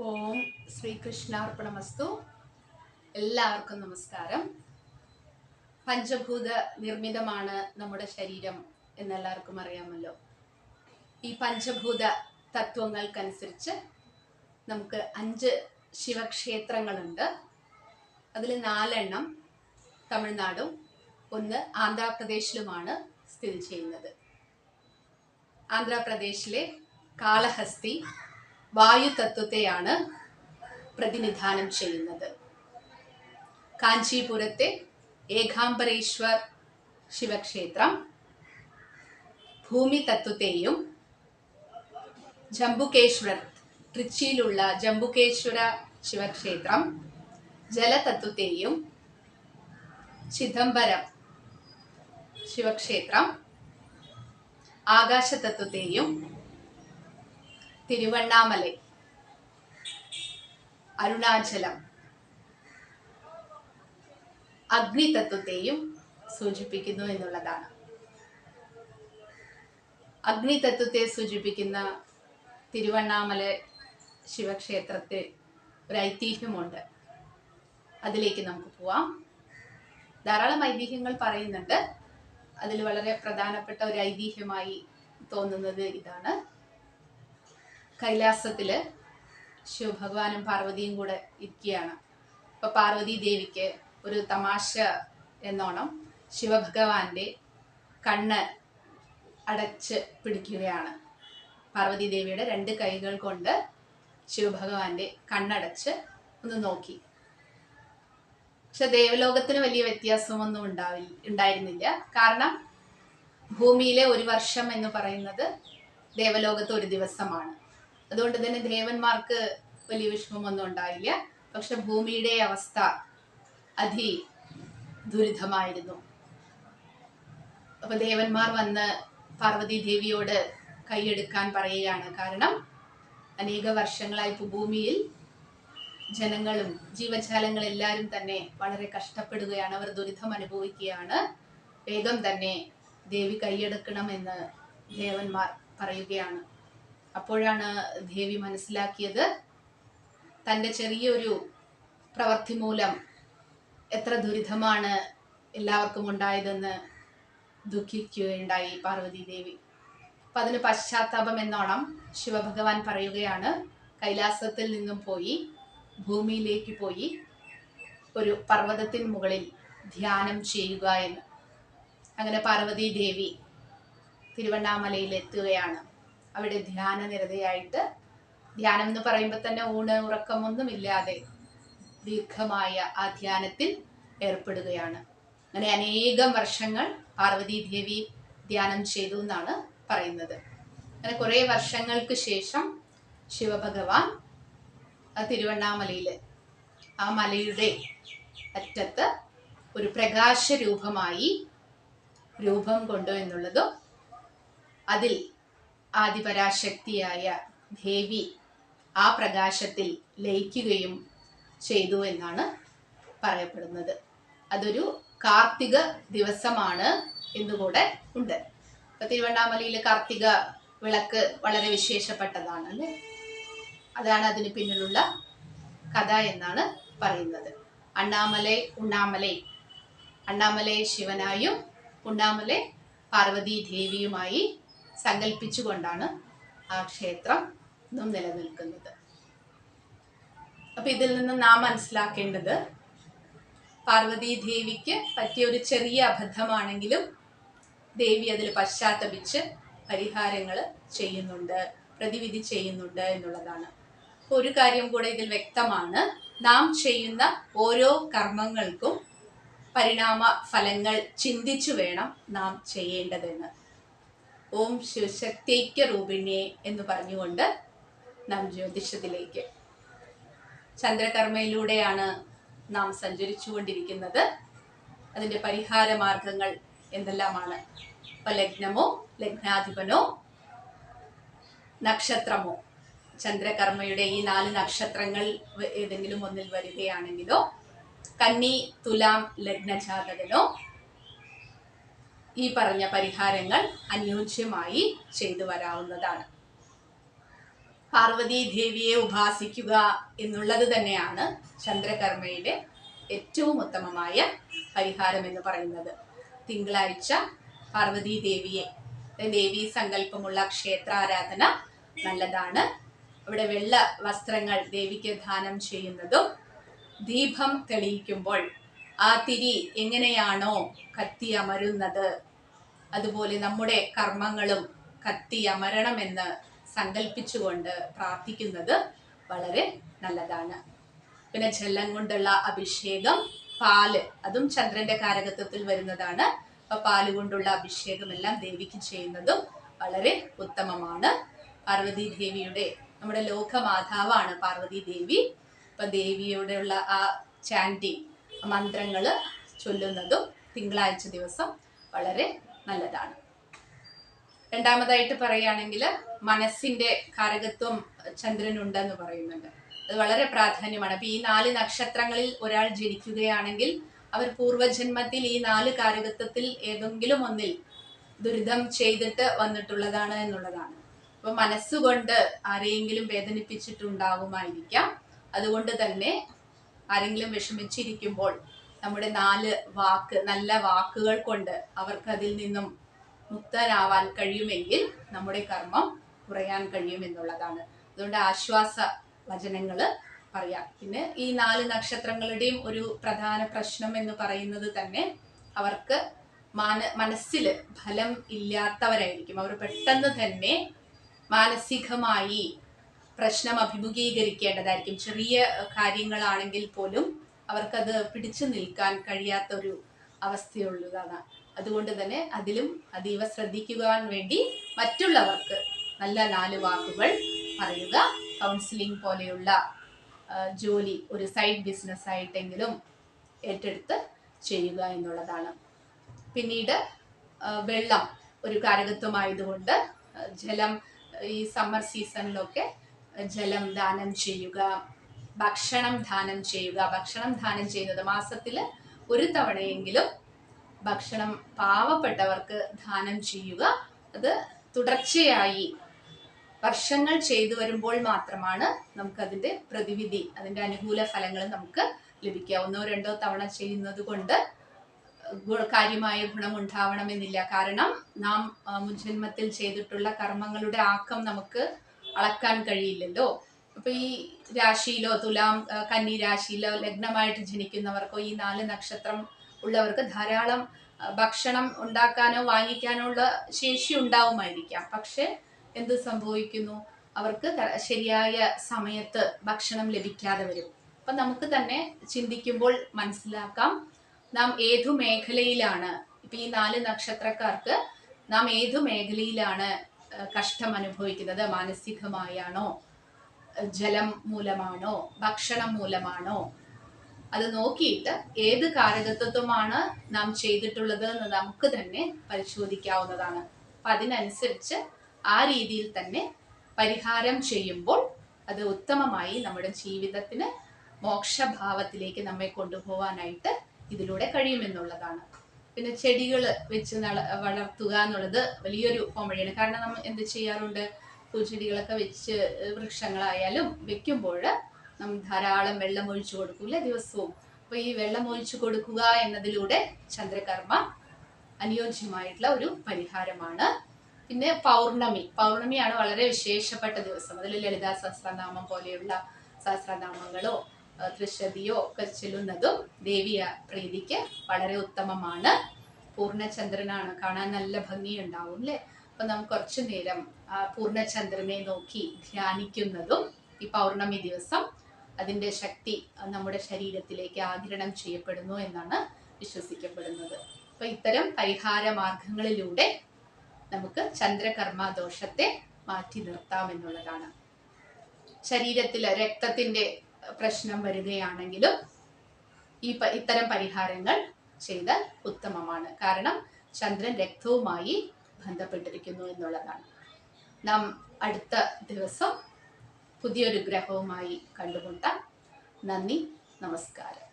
ഓം ശ്രീകൃഷ്ണാർപ്പണമസ്തു. എല്ലാവർക്കും നമസ്കാരം. പഞ്ചഭൂത നിർമ്മിതമാണ് നമ്മുടെ ശരീരം എന്നെല്ലാവർക്കും അറിയാമല്ലോ. ഈ പഞ്ചഭൂത തത്വങ്ങൾക്കനുസരിച്ച് നമുക്ക് 5 ശിവക്ഷേത്രങ്ങളുണ്ട്. അതിൽ 4 തമിഴ്നാടും 1 ആന്ധ്രാപ്രദേശിലുമാണ് സ്ഥിതി ചെയ്യുന്നത്. ആന്ധ്രാപ്രദേശിലെ കാളഹസ്തി വായു തത്വത്തെയാണ് പ്രതിനിധാനം ചെയ്യുന്നത്. കാഞ്ചീപുരത്തെ ഏകാംബരേശ്വർ ശിവക്ഷേത്രം ഭൂമി തത്വത്തെയും, ജംബുകേശ്വർ ട്രിച്ചിയിലുള്ള ജംബുകേശ്വര ശിവക്ഷേത്രം ജലതത്വത്തെയും, ചിദംബരം ശിവക്ഷേത്രം ആകാശതത്വത്തെയും, തിരുവണ്ണാമലൈ, അരുണാചലം അഗ്നി തത്വത്തെയും സൂചിപ്പിക്കുന്നു എന്നുള്ളതാണ്. അഗ്നി തത്വത്തെ സൂചിപ്പിക്കുന്ന തിരുവണ്ണാമല ശിവക്ഷേത്രത്തിൽ ഒരു ഐതിഹ്യമുണ്ട്. അതിലേക്ക് നമുക്ക് പോവാം. ധാരാളം ഐതിഹ്യങ്ങൾ പറയുന്നുണ്ട്. അതിൽ വളരെ പ്രധാനപ്പെട്ട ഒരു ഐതിഹ്യമായി തോന്നുന്നത് ഇതാണ്. കൈലാസത്തില് ശിവഭഗവാനും പാർവതിയും കൂടെ ഇരിക്കുകയാണ്. അപ്പൊ പാർവതി ദേവിക്ക് ഒരു തമാശ എന്നോണം ശിവഭഗവാന്റെ കണ്ണ് അടച്ച് പിടിക്കുകയാണ്. പാർവതി ദേവിയുടെ 2 കൈകൾ കൊണ്ട് ശിവഭഗവാന്റെ കണ്ണടച്ച് ഒന്ന് നോക്കി. പക്ഷെ ദേവലോകത്തിന് വലിയ വ്യത്യാസമൊന്നും ഉണ്ടായിരുന്നില്ല. കാരണം ഭൂമിയിലെ 1 വർഷം എന്ന് പറയുന്നത് ദേവലോകത്ത് 1 ദിവസമാണ്. അതുകൊണ്ട് തന്നെ ദേവന്മാർക്ക് വലിയ വിഷമമൊന്നും ഉണ്ടായില്ല. പക്ഷെ ഭൂമിയുടെ അവസ്ഥ ദുരിതമായിരുന്നു. അപ്പൊ ദേവന്മാർ വന്ന് പാർവതി ദേവിയോട് കൈയെടുക്കാൻ പറയുകയാണ്. കാരണം അനേക വർഷങ്ങളായി ഭൂമിയിൽ ജനങ്ങളും ജീവജാലങ്ങളെല്ലാവരും തന്നെ വളരെ കഷ്ടപ്പെടുകയാണ്. അവർ ദുരിതം അനുഭവിക്കുകയാണ്. വേഗം തന്നെ ദേവി കൈയെടുക്കണമെന്ന് ദേവന്മാർ പറയുകയാണ്. അപ്പോഴാണ് ദേവി മനസ്സിലാക്കിയത്, തൻ്റെ ചെറിയൊരു പ്രവൃത്തി മൂലം എത്ര ദുരിതമാണ് എല്ലാവർക്കും ഉണ്ടായതെന്ന് ദുഃഖിക്കുകയുണ്ടായി പാർവതി ദേവി. അപ്പം അതിന് പശ്ചാത്താപം എന്നോണം ശിവഭഗവാൻ പറയുകയാണ്, കൈലാസത്തിൽ നിന്നും പോയി ഭൂമിയിലേക്ക് പോയി ഒരു പർവ്വതത്തിന് മുകളിൽ ധ്യാനം ചെയ്യുക എന്ന്. അങ്ങനെ പാർവതി ദേവി തിരുവണ്ണാമലയിൽ എത്തുകയാണ്. അവിടെ ധ്യാനനിരതയായിട്ട്, ധ്യാനം എന്ന് പറയുമ്പോൾ തന്നെ ഉറക്കമൊന്നും ഇല്ലാതെ ദീർഘമായ ആ ധ്യാനത്തിൽ ഏർപ്പെടുകയാണ്. അങ്ങനെ അനേകം വർഷങ്ങൾ പാർവതി ദേവി ധ്യാനം ചെയ്തു എന്നാണ് പറയുന്നത്. അങ്ങനെ കുറെ വർഷങ്ങൾക്ക് ശേഷം ശിവഭഗവാൻ ആ തിരുവണ്ണാമലയില് ആ മലയുടെ അറ്റത്ത് ഒരു പ്രകാശ രൂപമായി രൂപം കൊണ്ടു എന്നുള്ളതും, അതിൽ ആദിപരാശക്തിയായ ദേവി ആ പ്രകാശത്തിൽ ലയിക്കുകയും ചെയ്തു എന്നാണ് പറയപ്പെടുന്നത്. അതൊരു കാർത്തിക ദിവസമാണ് എന്നുകൂടെ ഉണ്ട്. ഇപ്പൊ തിരുവണ്ണാമലയിൽ കാർത്തിക വിളക്ക് വളരെ വിശേഷപ്പെട്ടതാണ് അല്ലേ. അതാണ് അതിന് പിന്നിലുള്ള കഥ എന്നാണ് പറയുന്നത്. അണ്ണാമലൈ ശിവനായും ഉണ്ണാമലൈ പാർവതി ദേവിയുമായി സങ്കല്പിച്ചുകൊണ്ടാണ് ആ ക്ഷേത്രം ഇന്നും നിലനിൽക്കുന്നത്. അപ്പൊ ഇതിൽ നിന്ന് നാം മനസ്സിലാക്കേണ്ടത്, പാർവതി ദേവിക്ക് പറ്റിയ ഒരു ചെറിയ അബദ്ധമാണെങ്കിലും ദേവി അതിൽ പശ്ചാത്തപിച്ച് പരിഹാരങ്ങൾ ചെയ്യുന്നുണ്ട്, പ്രതിവിധി ചെയ്യുന്നുണ്ട് എന്നുള്ളതാണ്. ഒരു കാര്യം കൂടെ ഇതിൽ വ്യക്തമാണ്, നാം ചെയ്യുന്ന ഓരോ കർമ്മങ്ങൾക്കും പരിണാമ ഫലങ്ങൾ ചിന്തിച്ചു വേണം നാം ചെയ്യേണ്ടതെന്ന്. ഓം ശിവശക്തിക്ക് രൂപിണ്യേ എന്ന് പറഞ്ഞുകൊണ്ട് നാം ജ്യോതിഷത്തിലേക്ക്, ചന്ദ്രകർമ്മയിലൂടെയാണ് നാം സഞ്ചരിച്ചുകൊണ്ടിരിക്കുന്നത്. അതിൻ്റെ പരിഹാര മാർഗങ്ങൾ എന്തെല്ലാമാണ്? ഇപ്പം ലഗ്നമോ ലഗ്നാധിപനോ നക്ഷത്രമോ, ചന്ദ്രകർമ്മയുടെ ഈ 4 നക്ഷത്രങ്ങൾ ഏതെങ്കിലും ഒന്നിൽ വരികയാണെങ്കിലോ, കന്നി തുലാം ലഗ്നജാതകനോ ഈ പറഞ്ഞ പരിഹാരങ്ങൾ അനുയോജ്യമായി ചെയ്തു വരാവുന്നതാണ്. പാർവതി ദേവിയെ ഉപാസിക്കുക എന്നുള്ളത് തന്നെയാണ് ചന്ദ്രകർമ്മയുടെ ഏറ്റവും ഉത്തമമായ പരിഹാരം എന്ന് പറയുന്നത്. തിങ്കളാഴ്ച പാർവതി ദേവിയെ, ദേവീ സങ്കല്പമുള്ള ക്ഷേത്രാരാധന നല്ലതാണ്. അവിടെ വെള്ള വസ്ത്രങ്ങൾ ദേവിക്ക് ദാനം ചെയ്യുന്നതും, ദീപം തെളിയിക്കുമ്പോൾ ആ തിരി എങ്ങനെയാണോ കത്തിയമരുന്നത് അതുപോലെ നമ്മുടെ കർമ്മങ്ങളും കത്തിയമരണമെന്ന് സങ്കല്പിച്ചുകൊണ്ട് പ്രാർത്ഥിക്കുന്നത് വളരെ നല്ലതാണ്. പിന്നെ ജലം കൊണ്ടുള്ള അഭിഷേകം, പാല്, അതും ചന്ദ്രന്റെ കാരകത്വത്തിൽ വരുന്നതാണ്. അപ്പൊ പാല് കൊണ്ടുള്ള അഭിഷേകം എല്ലാം ദേവിക്ക് ചെയ്യുന്നതും വളരെ ഉത്തമമാണ്. പാർവതി ദേവിയുടെ, നമ്മുടെ ലോകമാതാവാണ് പാർവതി ദേവി. അപ്പൊ ദേവിയോടുള്ള ആ ചാൻറ്റിങ്, മന്ത്രങ്ങള് ചൊല്ലുന്നതും തിങ്കളാഴ്ച ദിവസം വളരെ നല്ലതാണ്. രണ്ടാമതായിട്ട് പറയുകയാണെങ്കിൽ മനസ്സിന്റെ കാരകത്വം ചന്ദ്രനുണ്ടെന്ന് പറയുന്നുണ്ട്. അത് വളരെ പ്രാധാന്യമാണ്. അപ്പൊ ഈ 4 നക്ഷത്രങ്ങളിൽ ഒരാൾ ജനിക്കുകയാണെങ്കിൽ അവർ പൂർവജന്മത്തിൽ ഈ 4 കാരകത്വത്തിൽ ഏതെങ്കിലും ഒന്നിൽ ദുരിതം ചെയ്തിട്ട് വന്നിട്ടുള്ളതാണ് എന്നുള്ളതാണ്. അപ്പൊ മനസ്സുകൊണ്ട് ആരെയെങ്കിലും വേദനിപ്പിച്ചിട്ടുണ്ടാകുമായിരിക്കാം. അതുകൊണ്ട് തന്നെ ആരെങ്കിലും വിഷമിച്ചിരിക്കുമ്പോൾ നമ്മുടെ 4 വാക്ക്, നല്ല വാക്കുകൾ കൊണ്ട് അവർക്ക് അതിൽ നിന്നും മുക്തനാവാൻ കഴിയുമെങ്കിൽ നമ്മുടെ കർമ്മം കുറയാൻ കഴിയും എന്നുള്ളതാണ്. അതുകൊണ്ട് ആശ്വാസ വചനങ്ങള് പറയാം. പിന്നെ ഈ 4 നക്ഷത്രങ്ങളുടെയും ഒരു പ്രധാന പ്രശ്നം എന്ന് പറയുന്നത് തന്നെ അവർക്ക് മനസ്സിൽ ഫലം ഇല്ലാത്തവരായിരിക്കും. അവർ പെട്ടെന്ന് തന്നെ മാനസികമായി പ്രശ്നം അഭിമുഖീകരിക്കേണ്ടതായിരിക്കും. ചെറിയ കാര്യങ്ങളാണെങ്കിൽ പോലും അവർക്കത് പിടിച്ചു നിൽക്കാൻ കഴിയാത്ത ഒരു അവസ്ഥയുള്ളതാണ്. അതുകൊണ്ട് തന്നെ അതിലും അതീവ ശ്രദ്ധിക്കുവാൻ വേണ്ടി മറ്റുള്ളവർക്ക് നല്ല 4 വാക്കുകൾ പറയുക. കൗൺസിലിംഗ് പോലെയുള്ള ജോലി ഒരു സൈഡ് ബിസിനസ് ആയിട്ടെങ്കിലും ഏറ്റെടുത്ത് ചെയ്യുക എന്നുള്ളതാണ്. പിന്നീട് വെള്ളം ഒരു കാരകത്വമായതുകൊണ്ട് ജലം, ഈ സമ്മർ സീസണിലൊക്കെ ജലം ദാനം ചെയ്യുക, ഭക്ഷണം ദാനം ചെയ്യുക. ഭക്ഷണം ദാനം ചെയ്യുന്നത് മാസത്തിൽ ഒരു തവണയെങ്കിലും ഭക്ഷണം പാവപ്പെട്ടവർക്ക് ദാനം ചെയ്യുക. അത് തുടർച്ചയായി വർഷങ്ങൾ ചെയ്തു വരുമ്പോൾ മാത്രമാണ് നമുക്കതിൻ്റെ പ്രതിവിധി, അതിൻ്റെ അനുകൂല ഫലങ്ങൾ നമുക്ക് ലഭിക്കുക. 1-2 തവണ ചെയ്യുന്നത് കൊണ്ട് കാര്യമായ ഗുണമുണ്ടാവണമെന്നില്ല. കാരണം നാം മുൻജന്മത്തിൽ ചെയ്തിട്ടുള്ള കർമ്മങ്ങളുടെ ആക്കം നമുക്ക് അളക്കാൻ കഴിയില്ലല്ലോ. അപ്പൊ ഈ രാശിയിലോ, തുലാം, കന്നി രാശിയിലോ ലഗ്നമായിട്ട് ജനിക്കുന്നവർക്കോ ഈ 4 നക്ഷത്രം ഉള്ളവർക്ക് ധാരാളം ഭക്ഷണം ഉണ്ടാക്കാനോ വാങ്ങിക്കാനോ ഉള്ള ശേഷി ഉണ്ടാവുമായിരിക്കാം. പക്ഷെ എന്ത് സംഭവിക്കുന്നു? അവർക്ക് ശരിയായ സമയത്ത് ഭക്ഷണം ലഭിക്കാതെ വരും. അപ്പൊ നമുക്ക് തന്നെ ചിന്തിക്കുമ്പോൾ മനസ്സിലാക്കാം നാം ഏതു മേഖലയിലാണ്, ഇപ്പൊ ഈ 4 നക്ഷത്രക്കാർക്ക് നാം ഏതു മേഖലയിലാണ് കഷ്ടം അനുഭവിക്കുന്നത്. മാനസികമായാണോ, ജലം മൂലമാണോ, ഭക്ഷണം മൂലമാണോ? അത് നോക്കിയിട്ട് ഏത് കാരകത്വമാണ് നാം ചെയ്തിട്ടുള്ളത് എന്ന് നമുക്ക് തന്നെ പരിശോധിക്കാവുന്നതാണ്. അപ്പൊ അതിനനുസരിച്ച് ആ രീതിയിൽ തന്നെ പരിഹാരം ചെയ്യുമ്പോൾ അത് ഉത്തമമായി നമ്മുടെ ജീവിതത്തിന് മോക്ഷഭാവത്തിലേക്ക് നമ്മെ കൊണ്ടുപോകാനായിട്ട് ഇതിലൂടെ കഴിയുമെന്നുള്ളതാണ്. പിന്നെ ചെടികൾ വെച്ച് വളർത്തുക എന്നുള്ളത് വലിയൊരു പോംവഴിയാണ്. കാരണം നമ്മൾ എന്ത് ചെയ്യാറുണ്ട്, പൂച്ചെടികളൊക്കെ വെച്ച് വൃക്ഷങ്ങളായാലും വെക്കുമ്പോൾ നമ്മൾ ധാരാളം വെള്ളം ഒഴിച്ചു കൊടുക്കൂല ദിവസവും. അപ്പൊ ഈ വെള്ളം ഒഴിച്ചു കൊടുക്കുക എന്നതിലൂടെ ചന്ദ്രകർമ്മ അനുയോജ്യമായിട്ടുള്ള ഒരു പരിഹാരമാണ്. പിന്നെ പൗർണമിയാണ് വളരെ വിശേഷപ്പെട്ട ദിവസം. അതിൽ ലളിതാ സഹസ്രനാമം പോലെയുള്ള സഹസ്രനാമങ്ങളോ ത്രിശതിയോ ഒക്കെ ചെല്ലുന്നതും ദേവിയ പ്രീതിക്ക് വളരെ ഉത്തമമാണ്. പൂർണ്ണചന്ദ്രനാണ്, കാണാൻ നല്ല ഭംഗിയുണ്ടാവും അല്ലേ. അപ്പൊ നമുക്ക് കുറച്ചു നേരം ആ പൂർണ്ണചന്ദ്രനെ നോക്കി ധ്യാനിക്കുന്നതും ഈ പൗർണമി ദിവസം അതിൻ്റെ ശക്തി നമ്മുടെ ശരീരത്തിലേക്ക് ആഗിരണം ചെയ്യപ്പെടുന്നു എന്നാണ് വിശ്വസിക്കപ്പെടുന്നത്. അപ്പൊ ഇത്തരം പരിഹാര മാർഗങ്ങളിലൂടെ നമുക്ക് ചന്ദ്രകർമ്മ ദോഷത്തെ മാറ്റി നിർത്താമെന്നുള്ളതാണ്. ശരീരത്തിൽ രക്തത്തിന്റെ പ്രശ്നം വരികയാണെങ്കിലും ഇത്തരം പരിഹാരങ്ങൾ ചെയ്താൽ ഉത്തമമാണ്. കാരണം ചന്ദ്രൻ രക്തവുമായി ബന്ധപ്പെട്ടിരിക്കുന്നു എന്നുള്ളതാണ്. നാം അടുത്ത ദിവസം പുതിയൊരു ഗ്രഹവുമായി കണ്ടുമുട്ടാം. നന്ദി, നമസ്കാരം.